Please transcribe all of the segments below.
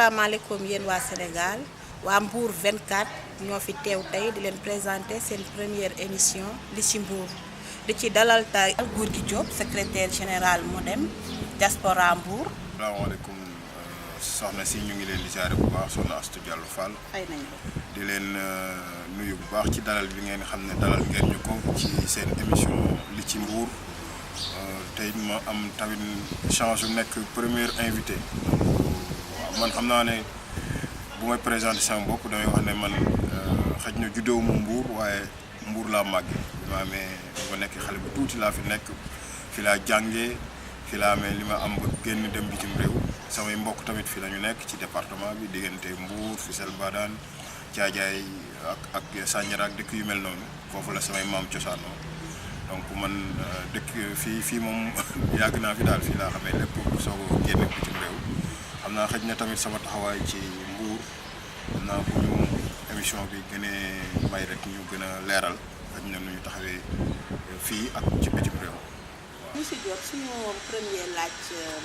asalaamaaleykum yéen waa Sénégal waa Mbour 24 ñoo fi teew tey di leen présenter seen première émission li ci Mbour di ci dalal tay Gorgui Diop secrétaire général Modem diaspora Mbour. asalaamaaleykum soxna si ñu ngi leen di ziare bu baax soxna Astou Diallo Fall. fay nañu ko. di leen nuyu bu baax ci dalal bi ngeen xam ne dalal ngeen ñu ko ci seen émission li ci Mbour tey ma am tamit chance yu nekk premier invité. waaw man xam naa ne bu may présenté sama bopp damay wax ne man xëj na juddoo mu Mbour waaye Mbour laa màggee bi ma amee ba nekk xale bu tuuti laa fi nekk fi laa jàngee fi laa amee li ma am ba génn dem bitim réew samay mbokk tamit fi la ñu nekk ci département bi diggante Mbour Fissel Badane Thiadiaye ak Sandiara ak dëkk yu mel noonu foofu la samay maam cosaanoo donc man dëkk fii moom yàgg naa fi daal fii laa xamee lépp soog a génn bitim réew xam naa xëj na tamit sama taxawaay ci Mbour xam naa bu ñu émission bi gënee may rek ñu gën a leeral xëj na nu ñu taxawee fii ak ci bitim réew. monsieur Diop suñu premier laaj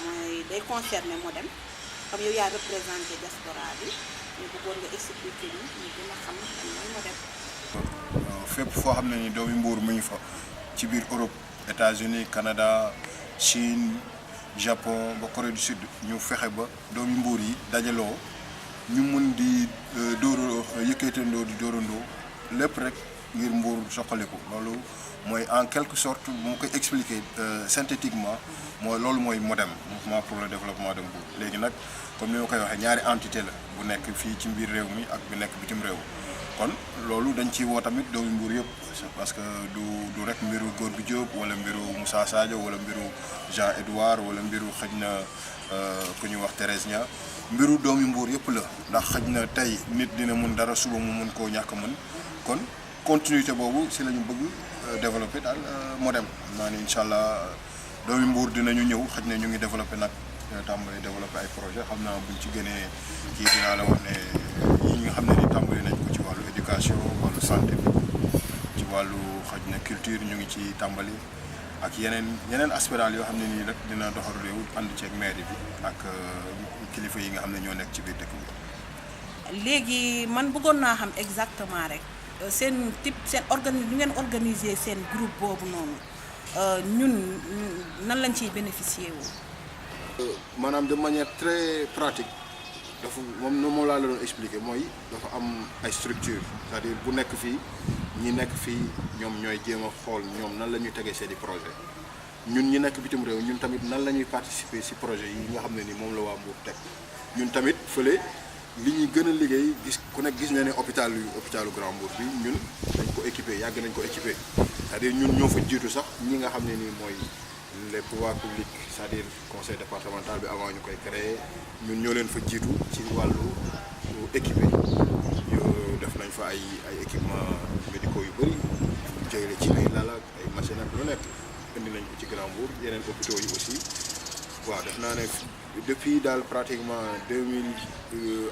mooy day concerner Modem comme yow yaa représenté diaspora bi ñu bëggoon nga expliquer ñu gën a xam lan mooy Modem. fépp foo xam ne ni doomi Mbour mu ngi fa ci biir Europe États-Unis Canada Chine Japon ba Corée du Sud ñu fexe ba doomi Mbour yi dajaloo ñu mun di yëkkatandoo di dóorandoo lépp rek ngir Mbour soqaliku loolu mooy en quelque sorte bu ma koy expliquer synthétiquement mooy loolu mooy Modem mouvement pour le développement de Mbour léegi nag comme ni ma koy waxee ñaari entité la bu nekk fii ci biir réew mi ak bu nekk bitim réew kon loolu dañ ciy woo tamit doomi Mbour yëpp parce que du rek mbiru Gorgui Diop wala mbiru Moussa Sadio wala mbiru Jean Edouard wala mbiru xëj na ku ñuy wax Thérèse Nia mbiru doomi Mbour yëpp la ndax xëj na tey nit dina mun dara suba mu mun koo ñàkk mën kon continuité boobu si la ñu bëgg développer daal Modem xam naa ni incha allah doomi Mbour dinañu ñëw xëj na ñu ngi développer nag tàmbali développer ay projet xam naa buñ ci gënee kii dinaa la wax ne yi nga xam ne ni tàmbali nañ ko ci wàllu éducation wàllu santé bi ci wàllu xëj na culture ñu ngi ci tàmbali ak yeneen aspect daal yoo xam ne nii rek dina doxal réew ànd ceeg mairie bi ak kilifa yi nga xam ne ñoo nekk ci biir dëkk bi. léegi man bëggoon naa xam exactement rek seen type seen ñu ngeen organiser seen groupe boobu noonu ñun nan lañ ciy bénéficier wu. maanaam de manière très pratique dafa moom laa la doon expliquer mooy dafa am ay structure c'est-à-dire bu nekk fii ñi nekk fii ñoom ñooy jéem a xool ñoom nan la ñuy tegee seeni projet ñun ñi nekk bitim réew ñun tamit nan la ñuy participer ci projet yi nga xam ne ni moom la waa Mbour teg ñun tamit fële li ñuy gën a liggéey gis ku nekk gis na ne hôpitalu Grand Mbour bi ñun dañ ko équipé yàgg nañ ko équipé c'est-à-dire ñun ñoo fa jiitu sax ñi nga xam ne nii mooy les pouvoirs publics c'est-à-dire conseil départemental bi avant ñu koy créer ñun ñoo leen fa jiitu ci wàllu équipé def nañ fa ay équipements médicaux yu bëri jële ci ay lal ak ay machines ak lu nekk indi nañ ko ci Grand Mbour yeneen hôpitaux yi aussi waaw def naa ne depuis daal pratiquement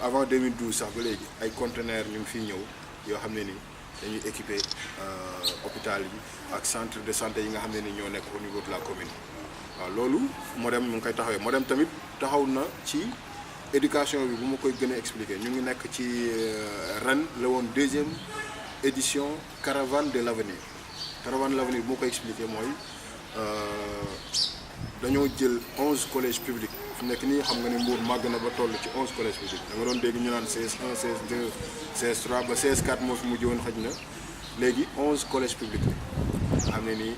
avant 2012 sax ba léegi ay conteneurs ñu ngi fiy ñëw yoo xam ne ni dañuy équiper hôpital yi ak centre de santé yi nga xam ne ni ñoo nekk au niveau de la commune waaw loolu Modem mu ngi koy taxawee Modem tamit taxaw na ci éducation bi bu ma koy gën a expliquer ñu ngi nekk ci ren la woon 2e édition caravane de l'avenir bu ma koy expliquer mooy dañoo jël 11 collèges publics fu nekk nii xam nga ne Mbour màgg na ba toll ci 11 collèges publics da nga doon dégg ñu naan CS1 CS2 CS3 ba CS4 moo fi mujj woon xëj na léegi 11 collèges publics la xam ne nii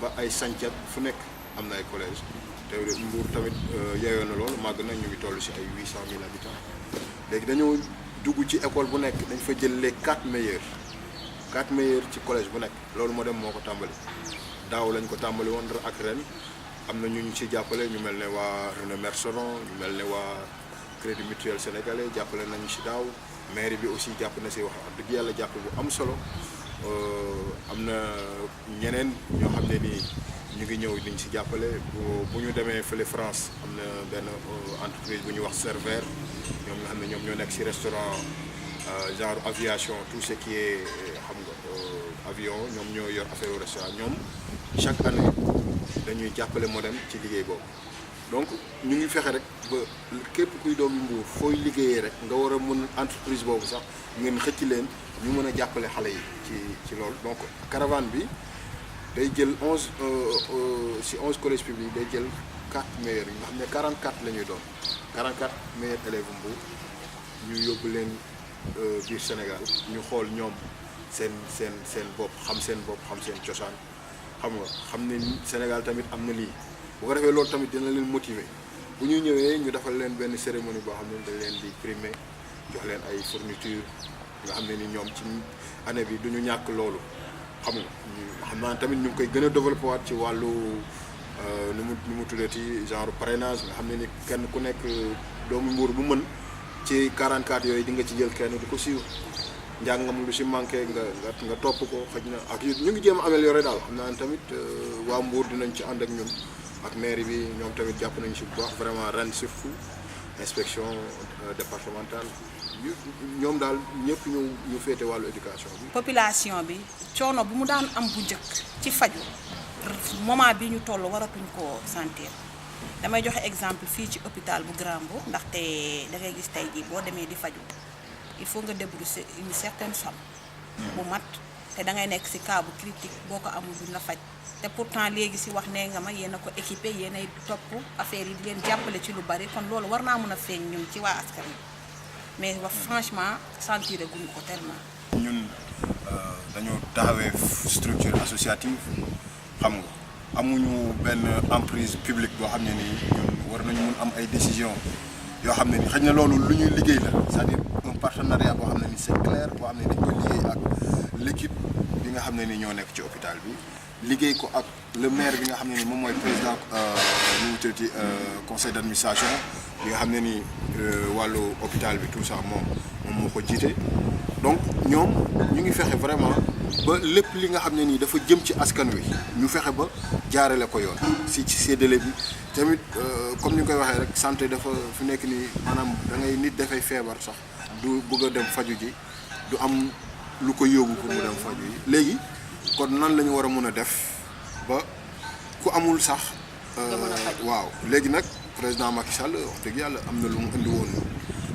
ba ay Santhiat fu nekk am na ay collèges te Mbour tamit yeyoo na loolu màgg na ñu ngi toll ci ay 800 000 habitants léegi dañoo dugg ci école bu nekk dañ fa jël les 4 meilleurs ci collège bu nekk loolu Modem moo ko tàmbali daaw lañ ko tàmbali woon ak ren am na ñu ci jàppale ñu mel ne waa René Merceron ñu mel ne waa Crédit Mutuel Sénégalais jàppale nañu ci daaw mairie bi aussi jàpp na si wax dëgg yàlla jàpp bu am solo am na ñeneen ñoo xam ne nii ñu ngi ñëw liñ ci jàppale bu ñu demee fële France am na benn entreprise bu ñuy wax Serveur ñoom nga xam ne ñoom ñoo nekk ci restaurant genre aviation tout ce qui est xam nga avion ñoom ñoo yor affaire restaurant ñoom chaque année dañuy jàppale Modem ci liggéey boobu donc ñu ngi fexe rek ba képp kuy doomi Mbour fooy liggéeyee rek nga war a mën entreprise boobu sax ngeen xëcc leen ñu mën a jàppale xale yi ci loolu. donc caravane bi day jël 11 si 11 collèges publics day jël 4 meilleurs yi nga xam ne 44 la ñuy doon 44 meilleurs élèves Mbour ñu yóbbu leen biir Sénégal ñu xool ñoom seen bopp xam seen cosaan xam ne Sénégal tamit am na lii bu ko defee loolu tamit dina leen motiver bu ñu ñëwee ñu defal leen benn cérémonie boo xam ne dañ leen di primer jox leen ay fourniture nga xam ne ni ñoom ci année bi duñu ñàkk loolu xam naa tamit ñu ngi koy gën a développé waat ci wàllu nu mu tuddati genre parrainage nga xam ne ni kenn ku nekk doomu Mbour bu mën ci 44 yooyu di nga ci jël kenn di ko siiw njàngam lu si manqué nga topp ko xëj na ak ñu ngi jéem a amélioré daal xam naa tamit waa Mbour dinañ ci ànd ak ñun ak mairie bi ñoom tamit jàpp nañu si bu baax vraiment ren surtout inspection départementale ñoom daal ñëpp ñu féete wàllu éducation bi. population bi coono bu mu daan am bu njëkk ci faju moment bi ñu toll waratuñ koo sentir damay joxe exemple fii ci hôpital bu Grand Mbour ndaxte da ngay gis tey jii boo demee di faju il faut nga débourser une certaine somme bu mat te da ngay nekk ci cas bu critique boo ko amul duñ la faj te pourtant léegi ci wax nee nga ma yéen a ko équipé yéen ay topp affaire yi di leen jàppale ci lu bari kon loolu war naa mën a feeñ ñun ci waa askan wi mais wax franchement sentir guñ ko tellement. ñun dañoo taxawee structure associative xam nga amuñu benn emprise publique boo xam ne nii ñun war nañu mun am ay décisions yoo xam ne ni xëy na loolu lu ñuy liggéey la c'est-à-dire un partenariat boo xam ne ni c'est clair boo xam ne dañ koy liggéey ak l'équipe bi nga xam ne ni ñoo nekk ci hôpital bi liggéey ko ak le maire bi nga xam ne ni moom mooy président nu mu tuddati conseil d'administration bi nga xam ne ni wàllu hôpital bi tout ça moom moo ko jiite donc ñoom ñu ngi fexe vraiment ba lépp li nga xam ne nii dafa jëm ci askan wi ñu fexe ba jaarale ko yoon ci séddale bi tamit comme ni nga koy waxee rek santé dafa fi nekk nii maanaam da ngay nit dafay feebar sax du bëgg a dem faju ji du am lu ko yóbbu pour mu dem faju yi léegi kon nan la ñu war a mën a def ba ku amul sax waaw léegi nag président Macky Sall wax dëgg yàlla am na lu mu indi woon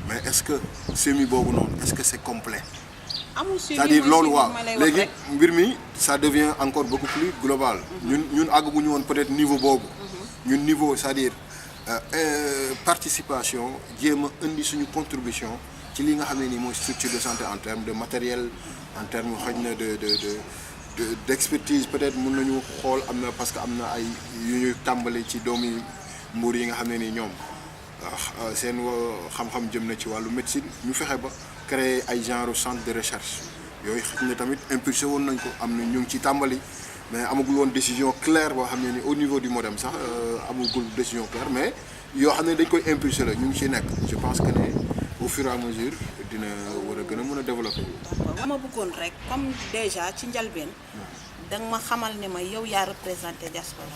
mais est-ce que semi boobu noonu est-ce que c'est complet c'est-à-dire loolu waaw léegi mbir mi ça devient encore beaucoup plus global ñun àgguñu woon peut-être niveau boobu ñun niveau c'est-à-dire participation jéem a indi suñu contribution ci li nga xam ne nii mooy structure de santé en termes de matériel en termes xëy na d'expertise peut-être mën nañu xool am na parce que am na ay yu ñuy tàmbali ci doomi Mbour yi nga xam ne nii ñoom seen xam-xam jëm na ci wàllu médecine ñu fexe ba créer ay genre centre de recherche yooyu xëy na tamit impulsé woon nañ ko am na ñu ngi ci tàmbali mais amagul woon décision claire boo xam ne ni au niveau du MODEM sax amagul décision claire mais yoo xam ne dañ koy impulsé la ñu ngi ciy nekk je pense que ne au fur et à mesure dina war a gën a mën a développer. ma bëggoon rek comme déjà ci njalbeen da nga ma xamal ne ma yow yaa représenté diaspora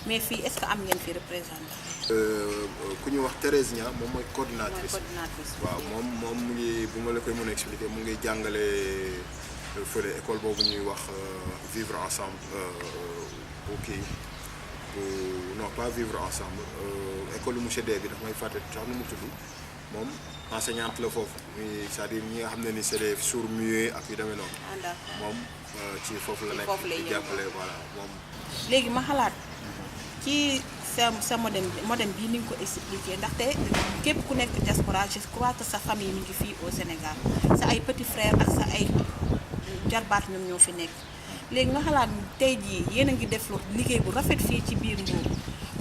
mais fii est-ce que am ngeen fi représentant. ku ñuy wax Thérèse Nia moom mooy coordinatrice. waaw moom mu ngi bu ma la koy mën a expliquer mu ngi jàngale fële école boobu ñuy wax vivre ensemble bu kii bu non pas vivre ensemble école monsieur D bi daf may fàtte sax nu mu tudd moom enseignante la foofu muy c'est-à-dire ñi nga xam ne ni c'est des sourds-muets ak yu demee noonu. moom ci foofu la nekk di jàppale voilà moom. léegi ma xalaat ci sa modem bii ni nga ko expliqué ndaxte képp ku nekk diaspora je crois que sa famille mi ngi fii au Sénégal sa ay petits frères ak sa ay jarbaat ñoom ñoo fi nekk léegi nga xalaat tey jii yéen a ngi def liggéey bu rafet fii ci biir Mbour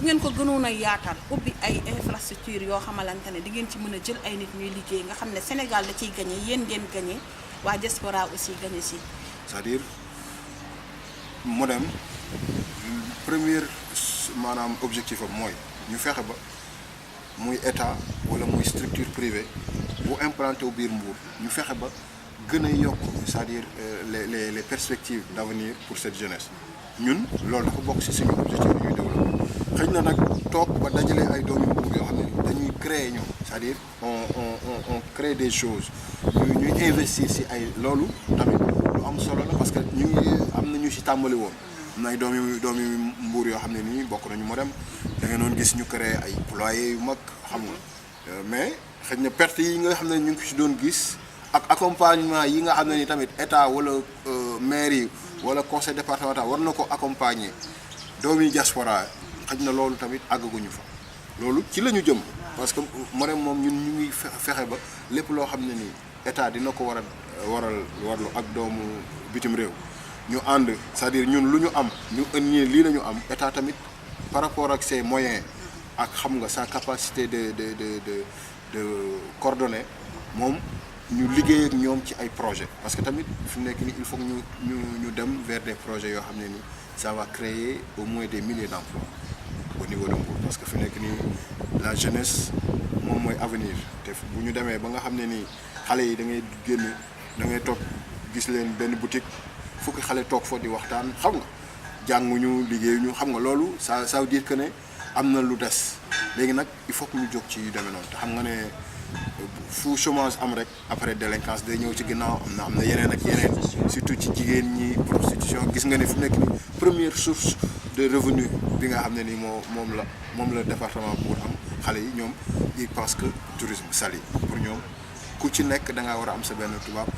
bu ngeen ko gënoon a yaatal ubbi ay infrastructure yoo xamalante ne di ngeen ci mën a jël ay nit ñuy liggéey nga xam ne Sénégal da ciy gagné yéen ngeen gagné waa diaspora aussi gagné si. c'est-à-dire modem première maanaam objectif am mooy ñu fexe ba muy état wala muy structure privée bu implanté wu biir Mbour ñu fexe ba gën a yokk c'est-à-dire les perspectives d'avenir pour cette jeunesse ñun loolu dafa bokk ci suñu objectif yi ñuy développé xëy na nag toog ba dajale ay doomi Mbour yoo xam ne dañuy créer ñoom c'est-à-dire on crée des choses ñuy investir ci ay loolu tamit lu am solo la parce que ñu ngi am na ñu ci tàmbali woon am na ay doomi Mbour yoo xam ne nii bokk nañu MODEM da ngeen doon gis ñu créé ay poulailler yu mag xam nga mais xëy na perte yi nga xam ne ñu ngi ko si doon gis ak accompagnement yi nga xam ne ni tamit état wala mairie wala conseil départemental war na ko accompagner doomi diaspora xëy na loolu tamit àggaguñu fa loolu ci la ñu jëm parce que Marème moom ñun ñu ngi fexe ba lépp loo xam ne ni état dina ko warlu ak doomu bitim réew ñu ànd c'est-à-dire ñun lu ñu am ñu ënnee lii la ñu am état tamit par rapport ak ses moyens ak xam nga sa capacité de coordonner moom ñu liggéey ak ñoom ci ay projets parce que tamit fi mu nekk nii il faut que ñu dem vers des projets yoo xam ne ni ça va créer au moins des milliers d'emplois au niveau de Mbour parce que fi mu nekk nii la jeunesse moom mooy avenir te bu ñu demee ba nga xam ne nii xale yi da ngay génn da ngay toog gis leen benn boutique fukki xale toog fa di waxtaan xam nga jànguñu liggéeyuñu xam nga loolu ça veut dire que ne am na lu des léegi nag il faut que ñu jóg ci yu demee noonu te xam nga ne fu chômage am rek après délinquance day ñëw ci ginnaaw am na yeneen ak yeneen surtout ci jigéen ñi prostitution gis nga ne fu nekk ni première source de revenu bi nga xam ne ni moom la département Mbour am xale yi ñoom ils pensent que tourisme sali pour ñoom ku ci nekk da ngaa war a am sa benn tubaab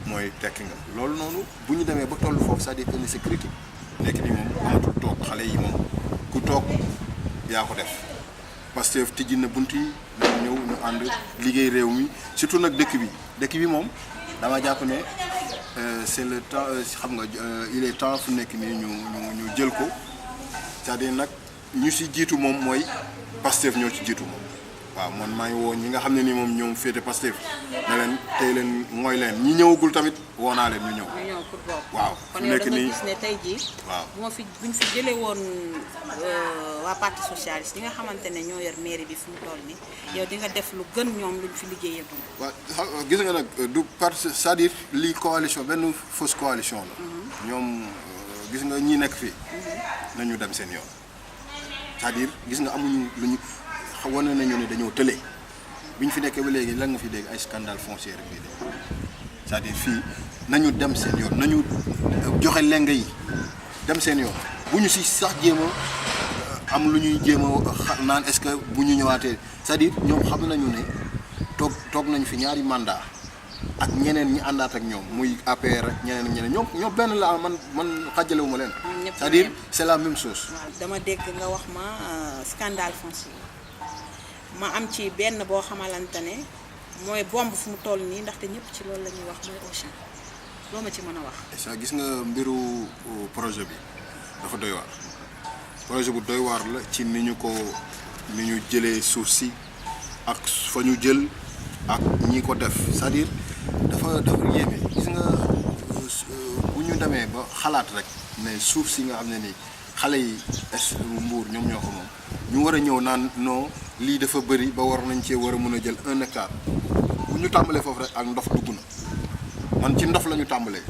mooy tekki nga loolu noonu bu ñu demee ba toll foofu c'est-à-dire que c'est critique nekk ni moom amatul toog xale yi moom ku toog yaa ko def Pastef tijji na bunt yi ñëw ñu ànd liggéey réew mi surtout nag dëkk bi moom dama jàpp ne c'est le temps xam nga il est temps fu nekk nii ñu jël ko c'est-à-dire nag ñu si jiitu moom mooy Pastef ñoo ci jiitu moom waaw man maa ngi woo ñi nga xam ne ni moom ñoom féete Pastef ne leen tey leen mooy leen ñi ñëwagul tamit woo naa leen ñu ñëw. pour bokk. waaw kon yow da nga gis ne tey jii. waaw buñ fi jëlee woon waa parti socialiste yi nga xamante ne ñoo yor mairie bi fu mu toll nii yow di nga def lu gën ñoom luñ fi liggéeyee bu waaw gis nga nag du parti c'est-à-dire lii coalition benn fausse coalition la. ñoom gis nga ñi nekk fii. nañu dem seen yoon c'est-à-dire gis nga amuñu lu ñu. wane nañu ne dañoo tële bi ñu fi nekkee ba léegi lan nga fi dégg ay scandale foncier rek ngay dégg c'est-à-dire fii nañu dem seen yoon nañu joxe leng yi dem seen yoon bu ñu si sax jéem a am lu ñuy jéem a naan est-ce que bu ñu ñëwaatee c'est-à-dire ñoom xam nañu ne toog nañu fi ñaari mandat ak ñeneen ñi àndaat ak ñoom muy APR ak ñeneen ñoom benn la man xàjjalewu ma leen c'est-à-dire c'est la même chose. waaw dama dégg nga wax ma scandale foncier. ma am ci benn boo xamalante ne mooy bomb fu mu toll nii ndaxte ñëpp ci loolu la ñuy wax mooy Auchan loo ma ci mën a wax. ça gis nga mbiru projet bi dafa doy waar projet bu doy waar la ci ni ñu jëlee suuf si ak fa ñu jël ak ñi ko def c'est-à-dire dafa yéeme gis nga bu ñu demee ba xalaat rek ne suuf si nga xam ne nii xale yi Mbour ñoom ñoo ko moom ñu war a ñëw naan non lii dafa bëri ba war nañ cee war a mën a jël 1 hectare bu ñu tàmbalee foofu rek ak ndof dugg na man ci ndof la ñu tàmbalee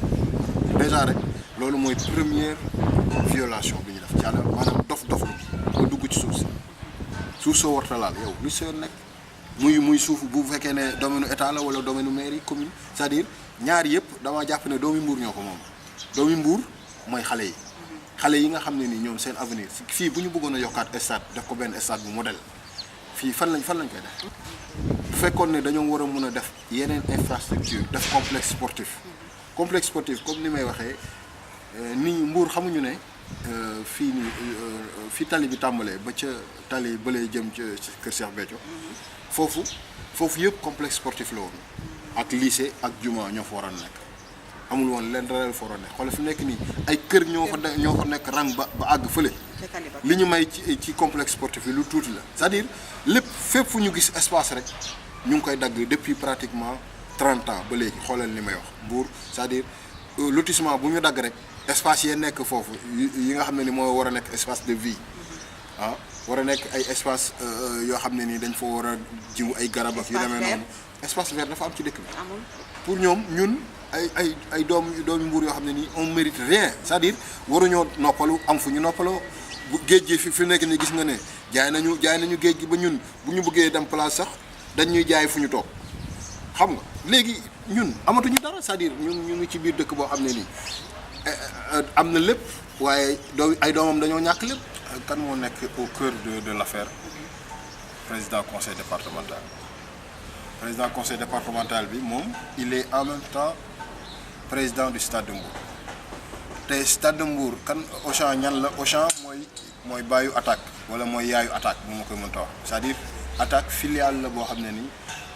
déjà rek loolu mooy première violation bi ñu def ci maanaam dof lu ba dugg ci suuf soo warta laal yow lu soo nekk muy suuf bu fekkee ne domaine état la wala domaine mairie commune c'est-à-dire ñaar yëpp dama jàpp ne doomi Mbour ñoo ko moom doomi Mbour mooy xale yi nga xam ne ni ñoom seen avenir fii bu ñu bëggoon a yokkaat stade def ko benn stade bu modèle fii fan lañ koy def bu fekkoon ne dañoo war a mën a def yeneen infrastructure def complexe sportif comme ni may waxee nit ñi Mbour xamuñu ne fii nii fi tali bi tàmbalee ba ca tali balee jëm ca kër Cheikh Béthio foofu yëpp complexe sportif la woon ak lycée ak juma ñoo fa war a nekk amul woon leen dara fa war a nekk xoolal fi nekk nii ay kër ñoo fa nekk rang ba àgg fële li ñu may ci complexe sportif yi lu tuuti la c'est-à-dire lépp fépp fu ñu gis espace rek ñu ngi koy dagg depuis pratiquement 30 ans ba léegi xoolal li may wax Mbour c'est-à-dire lotissement bu ñu dagg rek espace yee nekk foofu yi nga xam ne ni moo war a nekk espace de vie war a nekk ay espace yoo xam ne nii dañ fa war a jiw ay garab ak yu demee noonu espace vert dafa am ci dëkk bi pour ñoom ñun ay doomi Mbour yoo xam ne nii on mérite rien c'est-à-dire waruñoo noppalu am fu ñu noppaloo bu géej gi fi nekk nii gis nga ne jaay nañu géej gi ba ñun bu ñu bëggee dem place sax dañ ñuy jaay fu ñu toog xam nga léegi ñun amatuñu dara c'est-à-dire ñu ngi ci biir dëkk boo xam ne nii am na lépp waaye ay doomam dañoo ñàkk lépp kan moo nekk au cœur de l'affaire président conseil départemental. Président conseil départemental bi moom il est en même temps président du Stade de Mbour te Stade de Mbour kan Auchan ñan la Auchan mooy bàyyu attaque wala mooy yaayu attaque bu ma koy mën ta wax c'est-à-dire attaque filiale la boo xam ne ni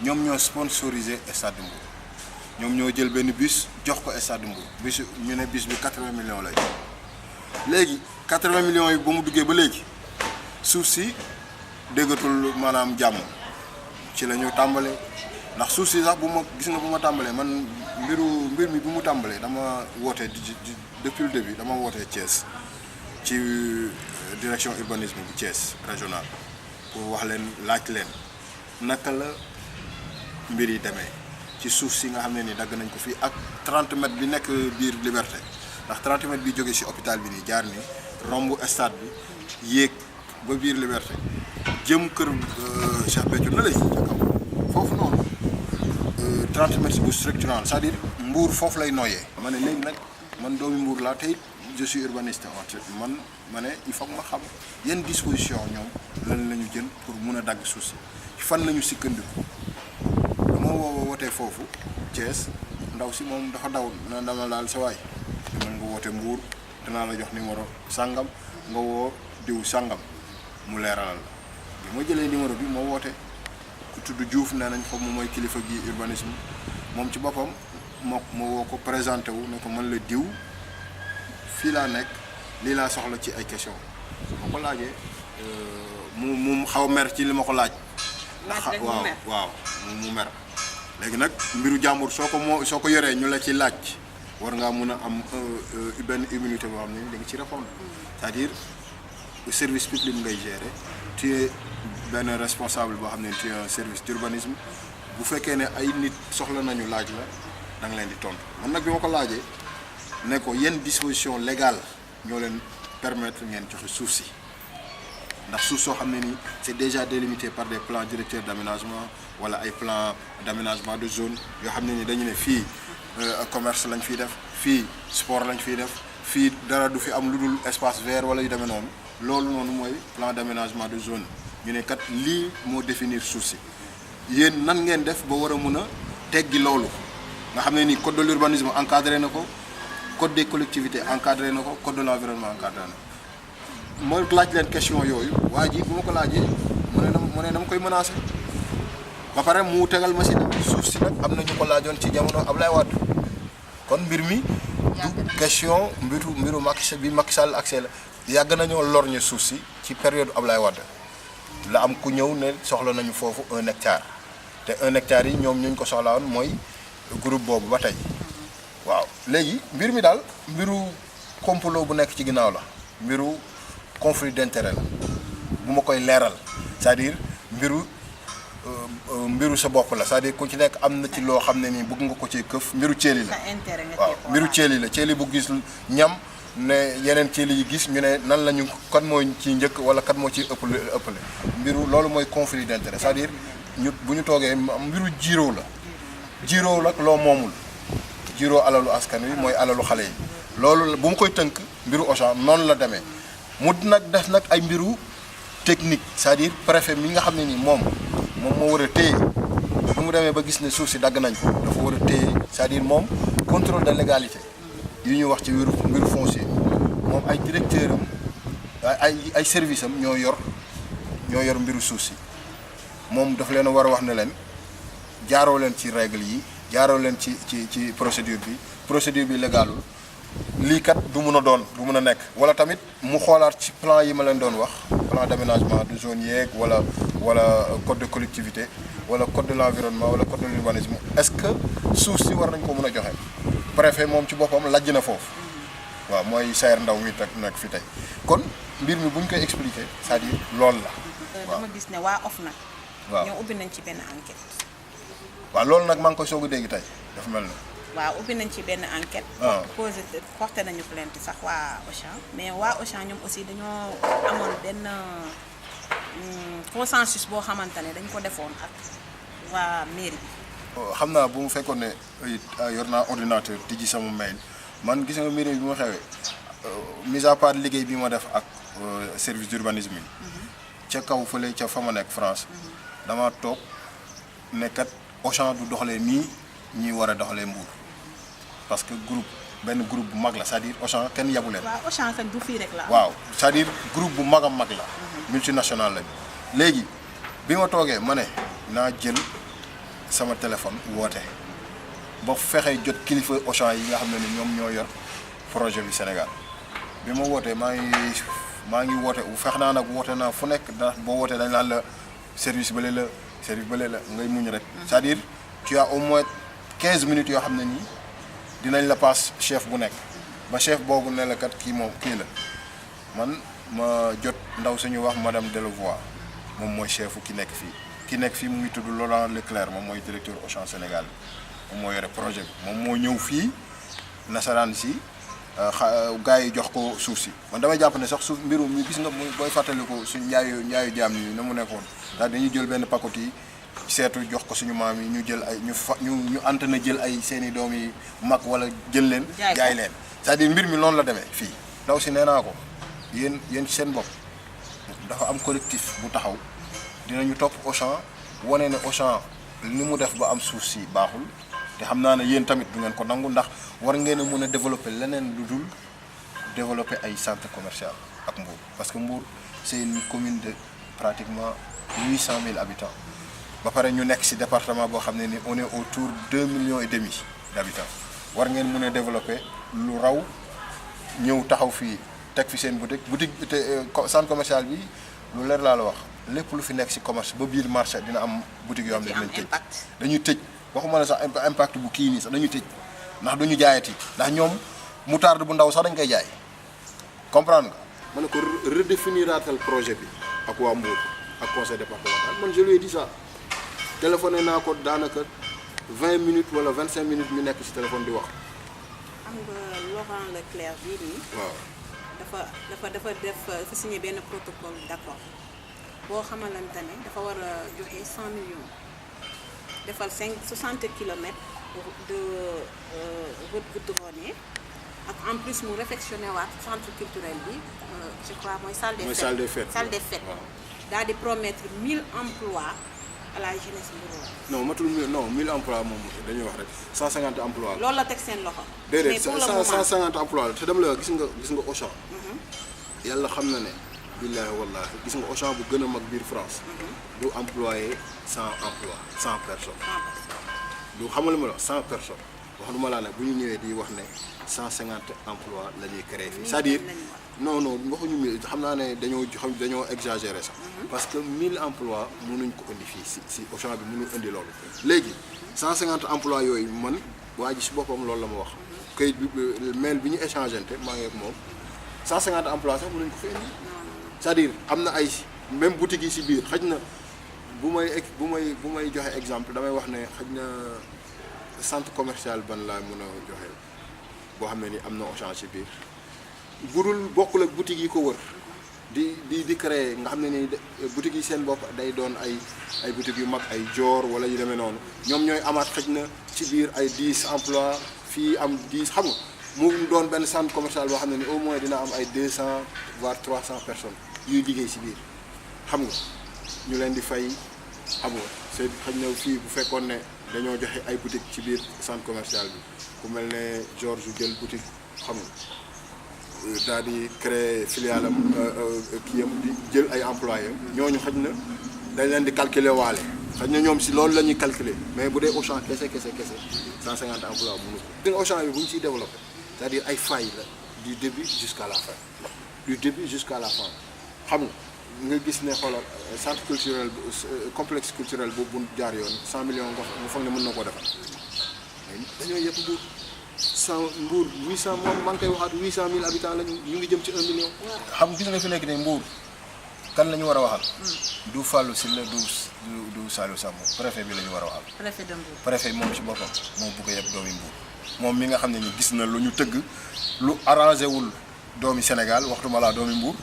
ñoom ñoo sponsorisé Stade de Mbour ñoom ñoo jël benn bus jox ko Stade de Mbour bus ñu ne bus bi 80 millions lay léegi 80 millions yi ba mu duggee ba léegi suuf si déggatul maanaam jàmm ci la ñu tàmbalee ndax suuf si sax bu ma tàmbalee man mbir mi bu mu tàmbalee dama woote depuis le début dama wootee Thiès ci direction urbanisme bu Thiès régional pour wax leen laaj leen naka la mbir yi demee ci suuf si nga xam ne ni dagg nañ ko fii ak 30 mètres bi nekk biir Liberté ndax 30 mètres bi jógee ci hôpital bi nii jaar ni romb stade bi yéeg ba biir Liberté jëm kër Cheikh Béthio na lay foofu noonu 30 mètres bu structurant c'est-à-dire Mbour foofu lay nooyee. ma ne léegi nag man doomi Mbour laa tey je suis urbaniste man ma ne il faut que ma xam yenn disposition ñoom lan la ñu jël pour mun a dagg suuf si fan la ñu sikkandiku dama wootee foofu Thiès ndaw si moom dafa daw na dama daal sa waay mën nga woote Mbour danaa la jox numéro sàngam nga woo diw sàngam mu leeralal la bi ma jëlee numéro bi moo woote ku tudd Diouf nee nañ ko moom mooy kilifa gi urbanisme moom ci boppam moo woo ko présenté wu ne ko man la diw fii laa nekk lii laa soxla ci ay question ma ko laajee mu xaw a mer ci li ma ko laaj. waaw mu mer léegi nag mbiru jàmbur soo ko yoree ñu la ci laaj war ngaa mun a am benn immunité boo xam ne da nga ci répondre c'est-à-dire service public ngay gérer tu es benn responsable boo xam ne tu es un service d'urbanisme bu fekkee ne ay nit soxla nañu laaj la da nga leen di tontu man nag bi ma ko laajee ne ko yenn disposition légale ñoo leen permettre ngeen joxe suuf si ndax suuf soo xam ne nii c'est déjà délimité par des plans directeurs d'aménagement wala ay plans d'aménagement de zone yoo xam ne ni dañu ne fii commerce lañ fiy def fii sport lañ fiy def fii dara du fi am lu dul espace vert wala yu demee noonu loolu noonu mooy plan d'aménagement de zone ñu ne kat lii moo définir suuf si yéen nan ngeen def ba war a mun a teggi loolu nga xam ne nii code de l'urbanisme encadré na ko code des collectivités encadré na ko code de l'environnement encadré na ko ma laaj leen question yooyu waa ji bu ma ko laajee mu ne dama koy menacé ba pare mu tegal ma si suuf si nag am na ñu ko laajoon ci jamono Ablaye Wade kon mbir mi du question mbiru Macky Sall accès la yàgg nañoo lor ñu suuf si ci période Ablaye Wade la am ku ñëw ne soxla nañu foofu 1 hectare te 1 hectare yi ñoom ñu ko soxla woon mooy groupe boobu ba tey waaw léegi mbir mi daal mbiru complot bu nekk ci ginnaaw la mbiru conflit d'intérêt la bu ma koy leeral c'est-à-dire mbiru sa bopp la c'est-à-dire ku ci nekk am na ci loo xam ne nii bëgg nga ko ci këf mbiru ceeli la waaw mbiru ceeli la ceeli bu gis ñam ne yeneen ceeli yi gis ñu ne nan lañu kan mooy ci njëkk wala kan moo ci ëppale mbiru loolu mooy conflit d'intérêt c'est-à-dire bu ñu toogee mbiru jiiroo la loo moomul jiiroo alalu askan wi mooy alalu xale yi loolu bu mu koy tënk mbiru Auchan noonu la demee mu nag def nag ay mbiru technique c'est-à-dire préfet mi nga xam ne nii moom moo war a téye bu mu demee ba gis ne suuf si dagg nañ ko dafa war a téye c'est-à-dire moom contrôle de légalité yu ñu wax ci mbiru foncier moom ay directeur am ay service am ñoo yor mbiru suuf si moom dafa leen a war a wax ne leen jaaroo leen ci règle yi jaaroo leen ci procédure bi légalul lii kat du mun a nekk wala tamit mu xoolaat ci plan yi ma leen doon wax plan d'aménagement de zone yeeg wala code de collectivité wala code de l'environnement wala code de l'urbanisme est-ce que suuf si war nañ ko mën a joxe préfet moom ci boppam lajj na foofu waaw mooy Sayer Ndaw mi nekk fi tey kon mbir mi bu ñu koy expliquer c'est-à-dire loolu la. dama gis ne waa OFNAC. waaw ñoo ubbi nañ ci benn enquête. waaw loolu nag maa ngi koy soog a dégg tey dafa mel na. waaw ubbi nañ ci benn enquête. porté nañu plainte sax waa Auchan mais waa Auchan ñoom aussi dañoo amoon benn consensus boo xamante ne dañ ko defoon ak waa mairie bi. xam naa bu mu fekkoon ne yor naa ordinateur tijji sama mail man gis nga mairie bi ma xewee mis à part liggéey bi ma def ak service d'urbanisme yi ca kaw fële ca fa ma nekk France dama toog nekkat Auchan du doxalee nii ñi war a doxalee Mbour parce que benn groupe bu mag la c'est-à-dire Auchan kenn yabu leen. waaw Auchan sax du fii rek la. waaw c'est-à-dire groupe bu mag a mag la. multinational lañu. léegi bi ma toogee ma ne naa jël sama téléphone woote ba fexe jot kilifa Auchan yi nga xam ne ni ñoom ñoo yor projet bi Sénégal bi ma wootee maa ngi woote fex naa nag woote naa fu nekk ndax boo wootee dañ naan la service bële la ngay muñ rek. c'est-à-dire tu as au moins 15 minutes yoo xam ne nii. dinañ la paas chef bu nekk ba chef boobu ne la kat kii la man ma jot ndaw suñu wax madame Delevoye moom mooy chefu ki nekk fii mu ngi tudd Laurent Leclerc moom mooy directeur Auchan Sénégal moom moo yore projet bi moom moo ñëw fii nasaraan si gars yi jox ko suuf si man damay jàpp ne sax suuf mbirum mi gis nga muy booy fàttaliku suñ njaayu jaam ni na mu nekkoon ndax dañuy jël benn pakoti seetu jox ko suñu maam yi ñu jël ay ñu ant na jël ay seeni doom yi mag wala jël leen jaay leen c'est-à-dire mbir mi noonu la demee fii ndaw si nee naa ko yéen seen bopp dafa am collectif bu taxaw dinañu topp Auchan wane ne Auchan ni mu def ba am suuf si baaxul te xam naa ne yéen tamit du ngeen ko nangu ndax war ngeen a mën a développer leneen lu dul développer ay centre commercial ak Mbour parce que Mbour c'est une commune de pratiquement 800 000 habitants ba pare ñu nekk ci département boo xam ne ni on est autour de 2,5 millions d'habitants war ngeen mën a développer lu raw ñëw taxaw fii teg fi seen boutique te centre commercial bi lu leer laa la wax lépp lu fi nekk ci commerce ba biir marché dina am boutique yoo xam ne dinañ tëj dañuy tëj waxuma la sax impact bu kii nii sax dañuy tëj ndax duñu jaayati ndax ñoom moutarde bu ndaw sax dañ koy jaay comprendre nga. ma ne ko redéfiniraatal projet bi ak waa Mbour ak conseil départemental man je lui ai dit ça. téléphoné naa ko daanaka 20 minutes wala 25 minutes ñu nekk ci téléphone di wax. xam nga Laurent Leclerc bii nii. waaw dafa signé benn protocole d'accord boo xamalante ne dafa war a joxe 100 millions defal 60 kilomètres de route goudronnée ak en plus mu réfectionné waat centre culturel bi je crois mooy salle des fêtes daal di promettre 1000 emplois. à la jeunesse mbouroise. non matul 1000 emplois moom dañuy wax rek 150 emplois. loolu la teg seen loxo. déedéet 150 emplois la te dem la gis nga Auchan. yàlla xam na ne. billaahi wallaahi gis nga Auchan bu gën a mag biir France. du employé 100 emplois 100 personnes. du xamal ma la 100 personnes wax duma laa ne bu ñu ñëwee di wax ne 150 emplois la ñuy créer fii c'est-à-dire. non waxuñu 1000 xam naa ne dañoo exagéré sax. parce que 1000 emplois mënuñ ko indi fii si Auchan bi mënul indi loolu. léegi 150 emplois yooyu man waa ji si boppam loolu la ma wax. kayit bi mail bi ñu échangeante maa ngi ak moom 150 emplois sax mënuñ ko fi indi. c'est-à-dire am na ay même boutique yi si biir xëj na bu may joxe exemple damay wax ne xëj na centre commercial ban laa mën a joxe boo xam ne ni am na Auchan si biir. budul bokkul ak boutique yi ko wër di créer nga xam ne ni boutique yi seen bopp day doon ay boutique yu mag ay Dior wala yu demee noonu ñoom ñooy amaat xëj na ci biir ay 10 emplois fii am 10 xam nga mu doon benn centre commercial boo xam ne ni au moins dina am ay 200 voire 300 personnes yuy liggéey ci biir xam nga ñu leen di fay xam nga c'est xëj na fii bu fekkoon ne dañoo joxe ay boutique ci biir centre commercial bi ku mel ne Georges jël boutique xam nga daal di créer filiale am kii am di jël ay employés ñooñu xëj na dañ leen di calculer waale xëy na ñoom si loolu la ñuy calculer mais bu dee Auchan kese 150 emplois mënu ko. di nga Auchan bi bu ñu ciy développé c'est-à-dire ay failles la du début jusqu'à la fin xam nga gis ne xoolal centre culturel complexe culturel boobu bu jaar yoon 100 millions nga foog ne mën na koo defal mais dañoo yëpp Mbour 800 moom maa ngi koy waxaat 800000 habitants lañu ñu ngi jëm ci 1 million. xam gis nga fi nekk ne Mbour kan la ñu war a waxal. du Fallou Sylla du Saliou Samb préfet bi la ñu war a waxal. préfet de Mbour. préfet moom ci boppam moom bu ko yeb doomi Mbour moom mi nga xam ne ni gis na lu ñu tëgg lu arrangé wul doomi Sénégal waxtuma laa doomi Mbour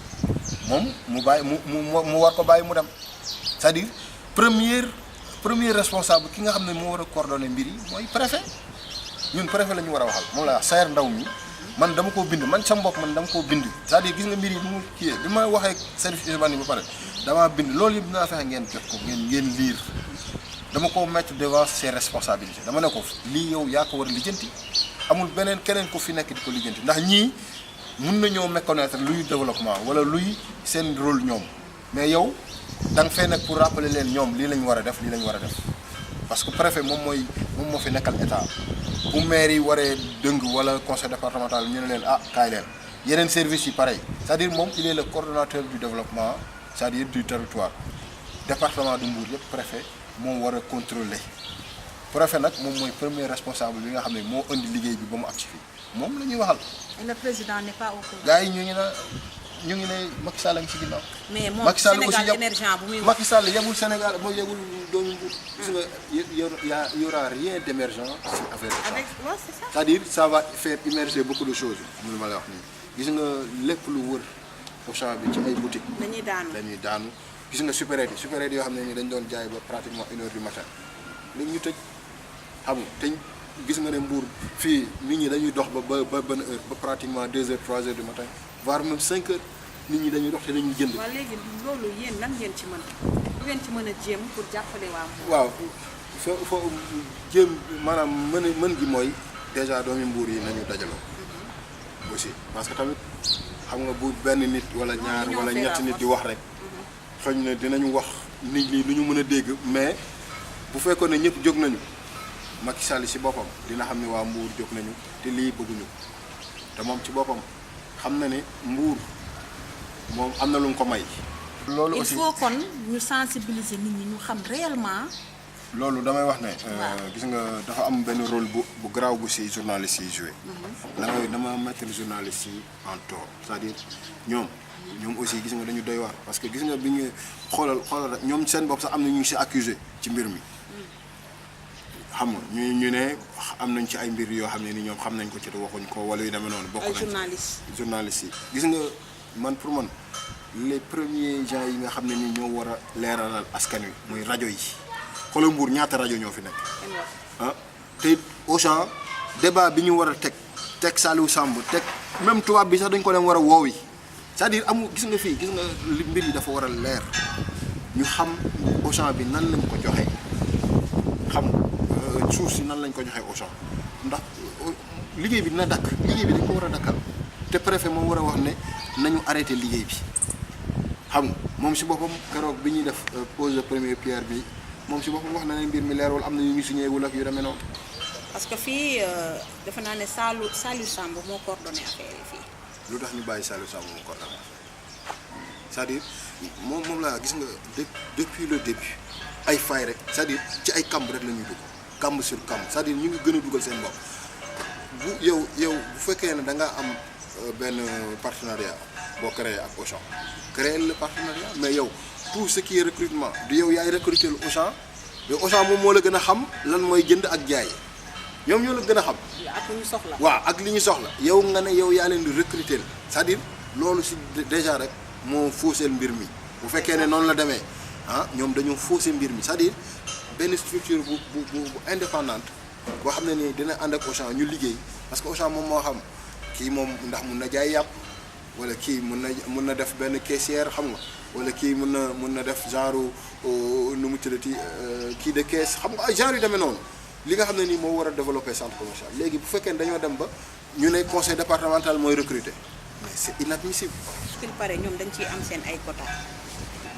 moom mu bàyyi mu war ko bàyyi mu dem c'est-à-dire premier responsable ki nga xam ne moo war a coordonner mbir yi mooy préfet. ñun préfet la ñu war a waxal moom la wax Sayer Ndaw mi man dama koo bind man sama bopp man dama koo bind c'est-à-dire gis nga mbir yi bi mu kii bi ma waxee service urbain yi ba pare damaa bind loolu yëpp dinaa fexe ngeen jot ko ngeen lire dama ko mettre devant ses responsabilités dama ne ko lii yow yaa ko war a lijjanti amul beneen keneen ko fi nekk di ko lijjanti ndax ñii mun nañoo méconnaître luy développement wala luy seen rôle ñoom mais yow da nga fay nekk pour rappeler leen ñoom lii lañ war a def lii lañ war a def parce que préfet moom moo fi nekkal état bu maire yi waree dëng wala conseil départemental ñu ne leen ah kaay leen yeneen services yi pareil c'est-à-dire moom il est le coordonnateur du développement c'est-à-dire du territoire département de Mbour yëpp préfet moom war a contrôler préfet nag moom mooy premier responsable bi nga xam ne moo indi liggéey bi ba mu agsi fii moom la ñuy waxal. Et le président n'est pas au courant. gars yi ñu ngi ne Macky Sall a ngi ci ginnaaw. mais moom Sénégal émergent bu muy wax Macky Sall yebul Sénégal moo yebul doomu Mbour. gis nga y aura rien d'émergent ci affaire bi. avec ouais, c'est ça. c'est-à-dire ça va faire immerger beaucoup de choses mënu ma la wax nii gis nga lépp lu wër Auchan bi ci ay boutiques. dañuy daanu gis nga supérette yoo xam ne ni dañ doon jaay ba pratiquement 1h du matin léegi ñu tëj xam nga te gis nga ne Mbour fii nit ñi dañuy dox ba benn heure ba pratiquement 2h 3h du matin voire même 5h nit ñi dañuy dox te dañuy jënd. waaw léegi loolu yéen lan ngeen ci mën lu ngeen ci mën a jéem pour jàppale waa Mbour. waaw foo jéem maanaam mën gi mooy déjà doomi Mbour yi nañu dajaloo. aussi parce que tamit xam nga bu benn nit wala ñaar wala ñetti nit di wax rek. xëy na dinañu wax nit ñi lu ñu mën a dégg mais bu fekkoon ne ñëpp jóg nañu Macky Sall ci boppam dina xam ne waa Mbour jóg nañu te lii bëgguñu te moom ci boppam xam na ne Mbour moom am na lu mu ko may. loolu aussi il faut kon ñu sensibiliser nit ñi ñu xam réellement. loolu damay wax ne. gis nga dafa am benn rôle bu garaaw bu ci journalistes yi joué. dama mettre journalistes yi en tort c'est-à-dire ñoom aussi gis nga dañu doy waar parce que gis nga bi ñu xoolal rek ñoom seen bopp sax am na ñu ci accusé ci mbir mi. xam nga ñu ne am nañ ci ay mbir yoo xam ne ni ñoom xam nañ ko ci te waxuñ ko wala yu demee noonu. bokk nañ ci journalistes yi gis nga man pour man les premiers gens yi nga xam ne ni ñoo war a leeralal askan wi muy rajo yi. xoolal Mbour ñaata rajo ñoo fi nekk. ah te Auchan débat bi ñu war a teg Saliou Samb teg même tubaab bi sax dañ ko dem war a woowi c'est-à-dire gis nga fii gis nga mbir yi dafa war a leer ñu xam Auchan bi nan lañ ko joxe xam suuf si nan lañ ko joxe Auchan ndax liggéey bi dina dakk liggéey bi dañ ko war a dakkal te préfet moom war a wax ne nañu arrêté liggéey bi xam nga moom si boppam keroog bi ñuy def pose de première pierre bi. moom si boppam wax na ne mbir mi leerul am na ñu signé wul ak yu demee noonu. parce que fii defe naa ne Saliou Samb moo coordonné affaire yi fii. lu tax ñu bàyyi Saliou Samb moo coordonné c'est-à-dire moom laa gis nga depuis le début ay fay rek c'est-à-dire ci ay kamb rek la ñuy dugg kamb sur kamb c'est-à-dire ñu ngi gën a dugal seen bopp bu yow bu fekkee ne da nga am benn partenariat boo créé ak Auchan créé le partenariat mais yow. tout ce qui est recrutement du yow yaay recruter lu Auchan yow Auchan moom moo la gën a xam lan mooy jënd ak jaay ñoom ñoo la gën a xam. ak li ñu soxla. waaw ak li ñu soxla yow nga ne yow yaa leen di recruter c'est-à-dire loolu si déjà rek moo faussé mbir mi bu fekkee ne noonu la demee ñoom dañoo faussé mbir mi c'est-à-dire benn structure bu indépendante boo xam ne ni dina ànd ak Auchan ñu liggéey parce que Auchan moom moo xam kii moom ndax mun na jaay yàpp wala kii mun na def benn caissière xam nga. wala kii mën na def genre nu mu tuddati kii de caisse xam nga ay genre yu demee noonu li nga xam ne nii moo war a développer centre commercial léegi bu fekkee ne dañoo dem ba ñu ne conseil départemental mooy recruter mais c'est inadmissible. il paraît ñoom dañ ciy am seen ay quota.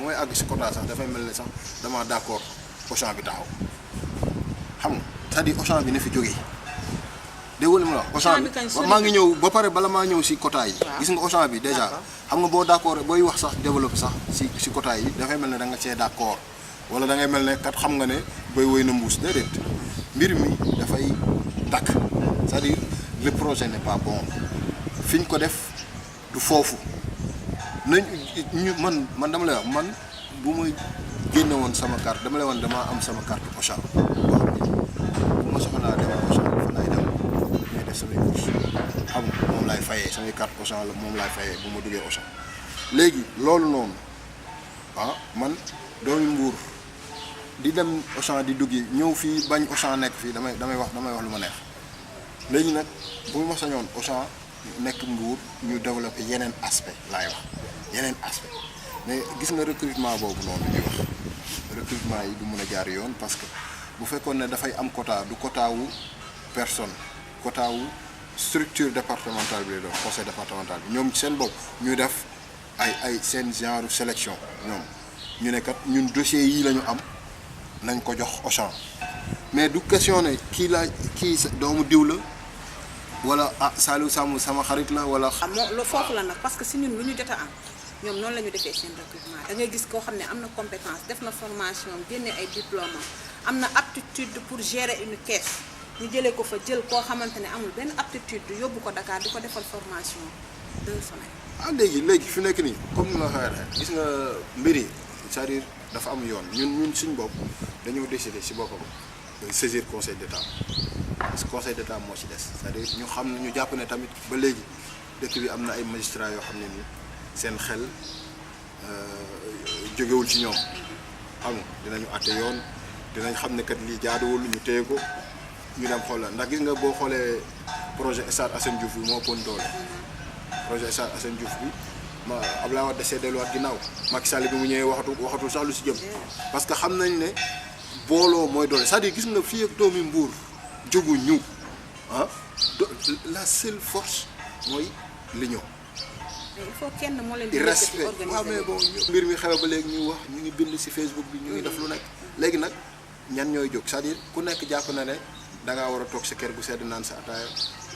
mooy àgg si quota sax dafay mel ne sax dama d'accord Auchan bi taxaw xam nga c'est-à-dire Auchan bi na fi jógee. dégg nga ma la Auchan bi maa ngi ñëw ba pare bala maa ñëw si quota yi. gis nga Auchan bi déjà. xam nga boo d'accord booy wax sax développe sax si quota yi dafay mel ne da nga cee d'accord wala da ngay mel ne kat xam nga ne bay woy na mbuus déedéet mbir mi dafay dakk c'est-à-dire le projet n'est pas bon fi ñu ko def du foofu nañ ñu man dama lay wax man bu ma génne woon sama carte dama lay woon damaa am sama carte Auchan bu ma soxlaa dem Auchan fa laay dem may def samay course xam nga moom laay fayee samay carte Auchan la moom laay fayee bu ma duggee Auchan léegi loolu noonu man doomu Mbour di dem Auchan di duggi ñëw fii bañ Auchan nekk fii damay wax lu ma neex léegi nag bu ma sañoon Auchan nekk Mbour ñu développer yeneen aspect laay wax yeneen aspect mais gis nga recrutement boobu noonu ñuy wax recrutement yi du mën a jaar yoon parce que bu fekkoon ne dafay am quota du quota wu personne quota wu structure départementale bi lay doon conseil départemental bi ñoom seen bopp ñu def ay seen genre sélection ñoom ñu ne kat ñun dossier yii la ñu am nañ ko jox Auchan mais du question ne kii doomu diw la wala Saliou Samb sama xarit la wala. lu foofu la nag parce que si ñun lu ñu jot a am ñoom noonu la ñu defee seen recrutement da ngay gis koo xam ne am na compétence def na formation génne ay diplôme am na aptitude pour gérer une caisse ñu jëlee ko fa jël koo xamante ne amul benn aptitude yóbbu ko Dakar di ko defal formation 2 semaines. léegi fi nekk nii comme ni ma la waxee gis nga mbir yi c'est-à-dire dafa am yoon ñun suñ bopp dañoo décider si boppam saisir conseil d'état parce que conseil d'état moo ci des c'est-à-dire ñu jàpp ne tamit ba léegi dëkk bi am na ay magistrats yoo xam ne nii seen xel jógewul ci ñoom xam nga dinañu àtte yoon dinañ xam ne kat lii jaaduwul ñu téye ko ñu dem xool la ndax gis nga boo xoolee projet Stade Assane Diouf bi moo pon doole projet Stade Assane Diouf bi ma Abdoulaye Wade desee delluwaat ginnaaw Macky Sall bi mu ñëwee waxatul sax lu si jëm parce que xam nañ ne booloo mooy doole c'est-à-dire gis nga fii ak doomi Mbour jógu ñu la seule force mooy l'union. mais il faut kenn moo leen di respect waaw mais bon mbir mi xew ba léegi ñu wax ñu ngi bind ci Facebook bi ñu ngi def lu nekk léegi nag ñan ñooy jóg c'est-à-dire ku nekk jàpp na ne da ngaa war a toog sa kër gu sedd naan sa ataaya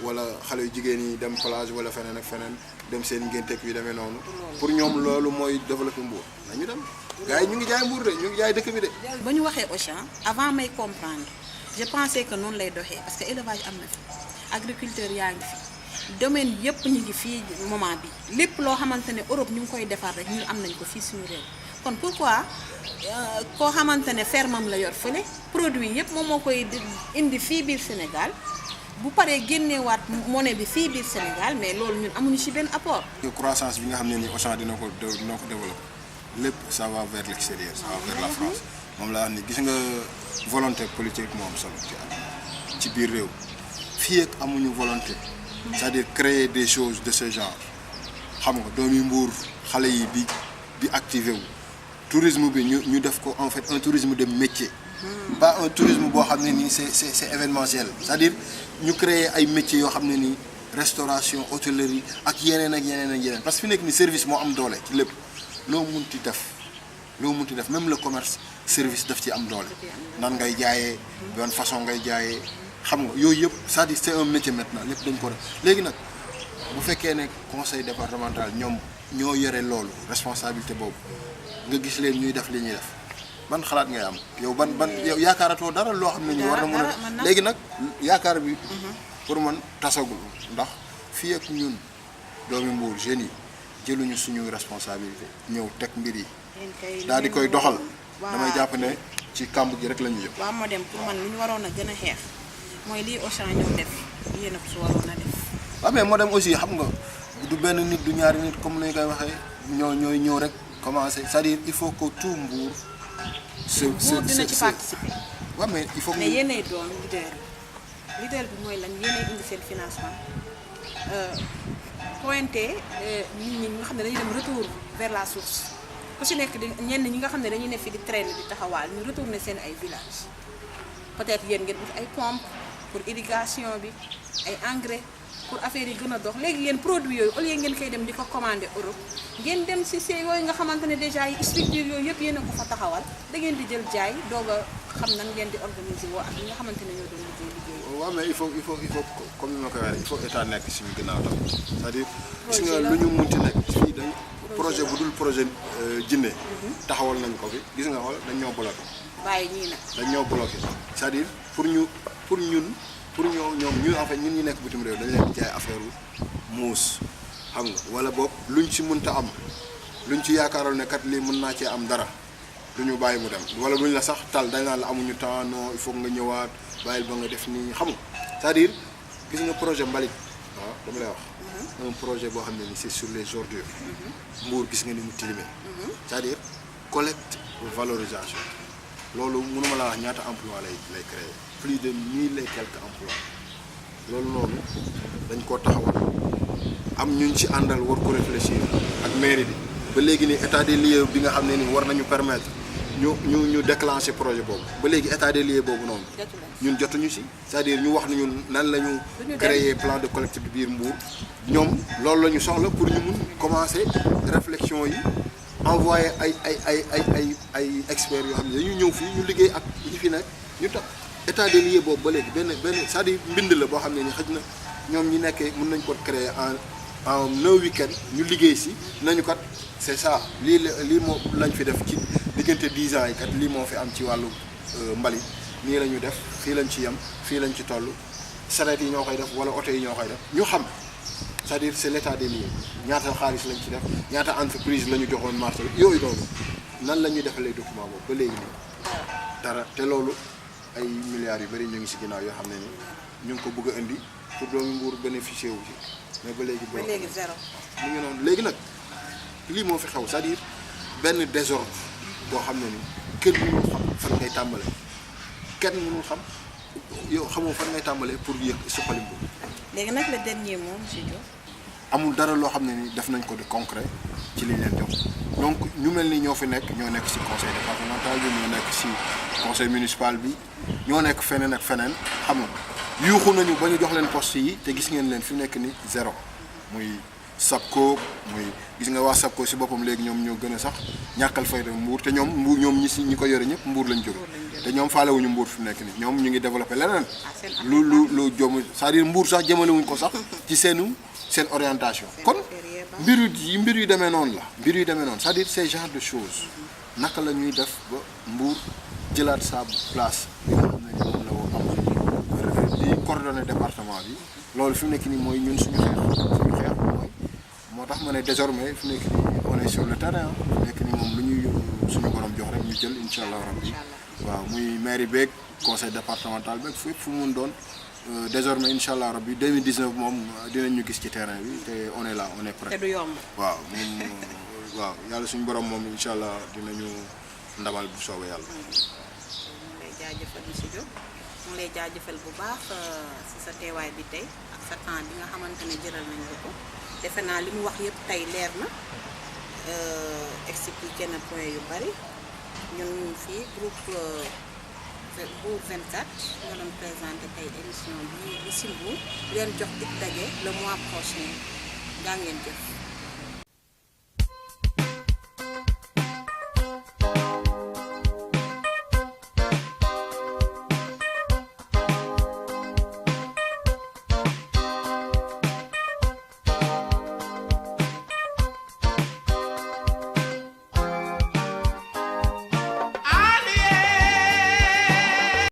wala xale yu jigéen yi dem plage wala feneen ak feneen dem seen ngénteeg yu demee noonu pour ñoom loolu mooy développer Mbour nañu dem gars yi ñu ngi jaay Mbour de ñu ngi jaay dëkk bi de. ba ñu waxee Auchan avant may comprendre je pensais que noonu lay doxee parce que élevage am na fi agriculteur yaa ngi fi domaine yëpp ñu ngi fii moment bi lépp loo xamante ne Europe ñu ngi koy defar rek ñu am nañ ko fii suñu réew kon pourquoi koo xamante ne fermam la yor fële produit yëpp moom moo koy indi fii biir Sénégal bu paree génneewaat monnaie bi fii biir Sénégal mais loolu ñun amuñu ci benn apport. croissance bi nga xam ne nii Auchan dina ko développer lépp ça va vers l'extérieur ça va vers la France moom laa wax ni gis nga volonté politique moo am solo ci biir réew fii ak amuñu volonté c'est-à-dire créer des choses de ce genre xam nga doomi Mbour xale yi bi activé wu tourisme bi ñu def ko en fait un tourisme de métier pas un tourisme boo xam ne nii c'est événementiel c'est-à-dire ñu créer ay métiers yoo xam ne nii restauration hôtellerie ak yeneen parce que fi nekk ni service moo am doole ci lépp loo munti def même le commerce service daf ci am doole nan ngay jaayee bonne façon ngay jaayee xam nga yooyu yëpp c'est-à-dire c'est un métier maintenant lépp dañ ko def léegi nag bu fekkee ne conseil départemental ñoom ñoo yore loolu responsabilité boobu nga gis leen ñuy def li ñuy def ban xalaat ngay am yow yow yaakaaratoo dara loo xam ne ñu war na mën a léegi nag yaakaar bi pour man tasagul ndax fii ak ñun doomi Mbour jeunes yi jëluñu suñu responsabilité ñëw teg mbir yi daal di koy doxal damay jàpp ne ci kàmb gi rek la ñu jëm. waaw moo dem pour man lu ñu waroon a gën a xeex mooy lii Auchan ñëw def yéen a ko su waroon a def. waaw mais moo dem aussi xam nga du benn nit du ñaari nit comme ni ñu koy waxee ñooy ñëw rek commencer c'est-à-dire il faut que tout Mbour. Mbour dina ci participer. waaw mais il faut que mais yéenay doon leader bi mooy lan yéenay indi seen financement pointé nit ñi nga xam ne dañuy dem retour vers la source ku si nekk di ñenn ñi nga xam ne dañuy ne fi di traîner di taxawaal ñu retourner seen ay villages peut-être yéen ngeen ut ay pompes pour irrigation bi ay engrais pour affaire yi gën a dox léegi yéen produits yooyu au lieu ngeen koy dem di ko commander Europe ngeen dem si see yooyu nga xamante ne déjà yi structure yooyu yëpp yéen a ko fa taxawal da ngeen di jël jaay doog a xam nan ngeen di organiser woo ak ñi nga xamante ne ñoo doon liggéey. waaw mais il faut comme ni ma ko waxee il faut état nekk suñu ginnaaw tam c'est-à-dire gis nga lu ñu munti nekk fii dañ projet bu dul projet jinne taxawal nañ ko fi gis nga xool dañ ñoo bloqué. bàyyi ñii nag dañ ñoo bloqué c'est-à-dire pour ñoom ñu en fait ñun ñu nekk bitim réew dañ leen di jaay affaire muus xam nga wala boog luñ ci mënta am luñ ci yaakaaroon ne kat lii mën naa cee am dara du ñu bàyyi mu dem wala luñ la sax tal dañ naan la amuñu temps non il faut nga ñëwaat bàyyil ba nga def nii xam nga c'est-à-dire gis nga projet mbalit waaw dama lay wax. un projet boo xam ne ni c'est sur les ordures. Mbour gis nga ni mu tilimee. c'est-à-dire collecte valorisation loolu mënuma laa wax ñaata emploi lay créer plus de 1000 et quelques emplois loolu noonu dañ koo taxawal am ñuñ ci àndal war ko réfléchir ak mairie bi ba léegi ni état des lieux bi nga xam ne ni war nañu permettre ñu déclencher projet boobu ba léegi état des lieux boobu noonu ñun jotuñu si c'est-à-dire ñu wax ni ñun nan la ñu créer plan de collecte bi biir Mbour ñoom loolu la ñu soxla pour ñu mun commencer réflexion yi envoyer ay experts yoo xam ne dañu ñëw fii ñu liggéey ak ñi fi nekk ñu tax état des lieux boobu ba léegi benn c'est-à-dire mbind la boo xam ne ni xëj na ñoom ñi nekkee mën nañ ko créer en 9 week-end ñu liggéey si nañu kat c'est ça lii moo lañ fi def ci diggante 10 ans yi kat lii moo fi am ci wàllu mbalit nii la ñu def fii lañ ci yem fii lañ ci toll sareet yi ñoo koy def wala oto yi ñoo koy def ñu xam c'est-à-dire c'est l'état des lieux ñaata xaalis lañ ci def ñaata entreprise la ñu joxoon marché yooyu noonu nan la ñuy defalee document boobu ba léegi nii dara te loolu ay milliards yu bëri ñu ngi si ginnaaw yoo xam ne ni ñu ngi ko bëgg a indi pour doomu Mbour bénéficier wu ci mais ba léegi zéro mu ngi noonu léegi nag lii moo fi xew c'est-à-dire benn désordre boo xam ne ni kenn mënul xam fan ngay tàmbalee kenn mënul xam yow xamoo fan ngay tàmbalee pour yëg suqali Mbour. léegi nag le dernier mot monsieur Diop. amul dara loo xam ne ni def nañ ko de concret ci li leen jox donc ñu mel ni ñoo fi nekk ñoo nekk ci conseil départemental bi ñoo nekk ci conseil municipal bi ñoo nekk feneen ak feneen xam nga yuuxu nañu ba ñu jox leen poste yi te gis ngeen leen fi nekk ni zéro muy SAPCO muy gis nga waa SAPCO ci boppam léegi ñoom ñoo gën a sax ñàkkal fayda Mbour te ñoom Mbour ñoom ñi ko yore ñëpp Mbour lañ jóge te ñoom faalewuñu Mbour fi nekk ni ñoom ñu ngi développé leneen lu jom c'est-à-dire Mbour sax jëmalewuñ ko sax ci seen orientation kon mbir yu demee noonu la mbir yu demee noonu c'est-à-dire ces genre de choses naka la ñuy def ba Mbour jëlaat sa place bi nga xam ne moom la woo am di coordonner département bi loolu fi mu nekk nii mooy ñun suñu xeex mooy moo tax ma ne désormais fi mu nekk nii on est sur le terrain fi mu nekk nii moom lu ñuy suñu borom jox rek ñu jël incha allah rabbi waaw muy mairie beeg conseil départemental beeg fépp fu mu doon désormais incha allah rabbi 2019 moom dinañ ñu gis ci terrain bi te on est là on est prêt. te du yomb. waaw moom waaw yàlla suñu borom moom incha allah dinañu ndamal bu soobee yàlla. mu lay jaajëfal monsieur Diop mu lay jaajëfal bu baax si sa teewaay bi tey ak sa temps bi nga xamante ne jëral nañ la ko defe naa li mu wax yëpp tey leer na expliqué na point yu bari ñun fii groupe Mbour 24 ñoo doon présenté tey émission bi li si Mbour leen jox dig daje le mois prochain jaa ngeen jëf.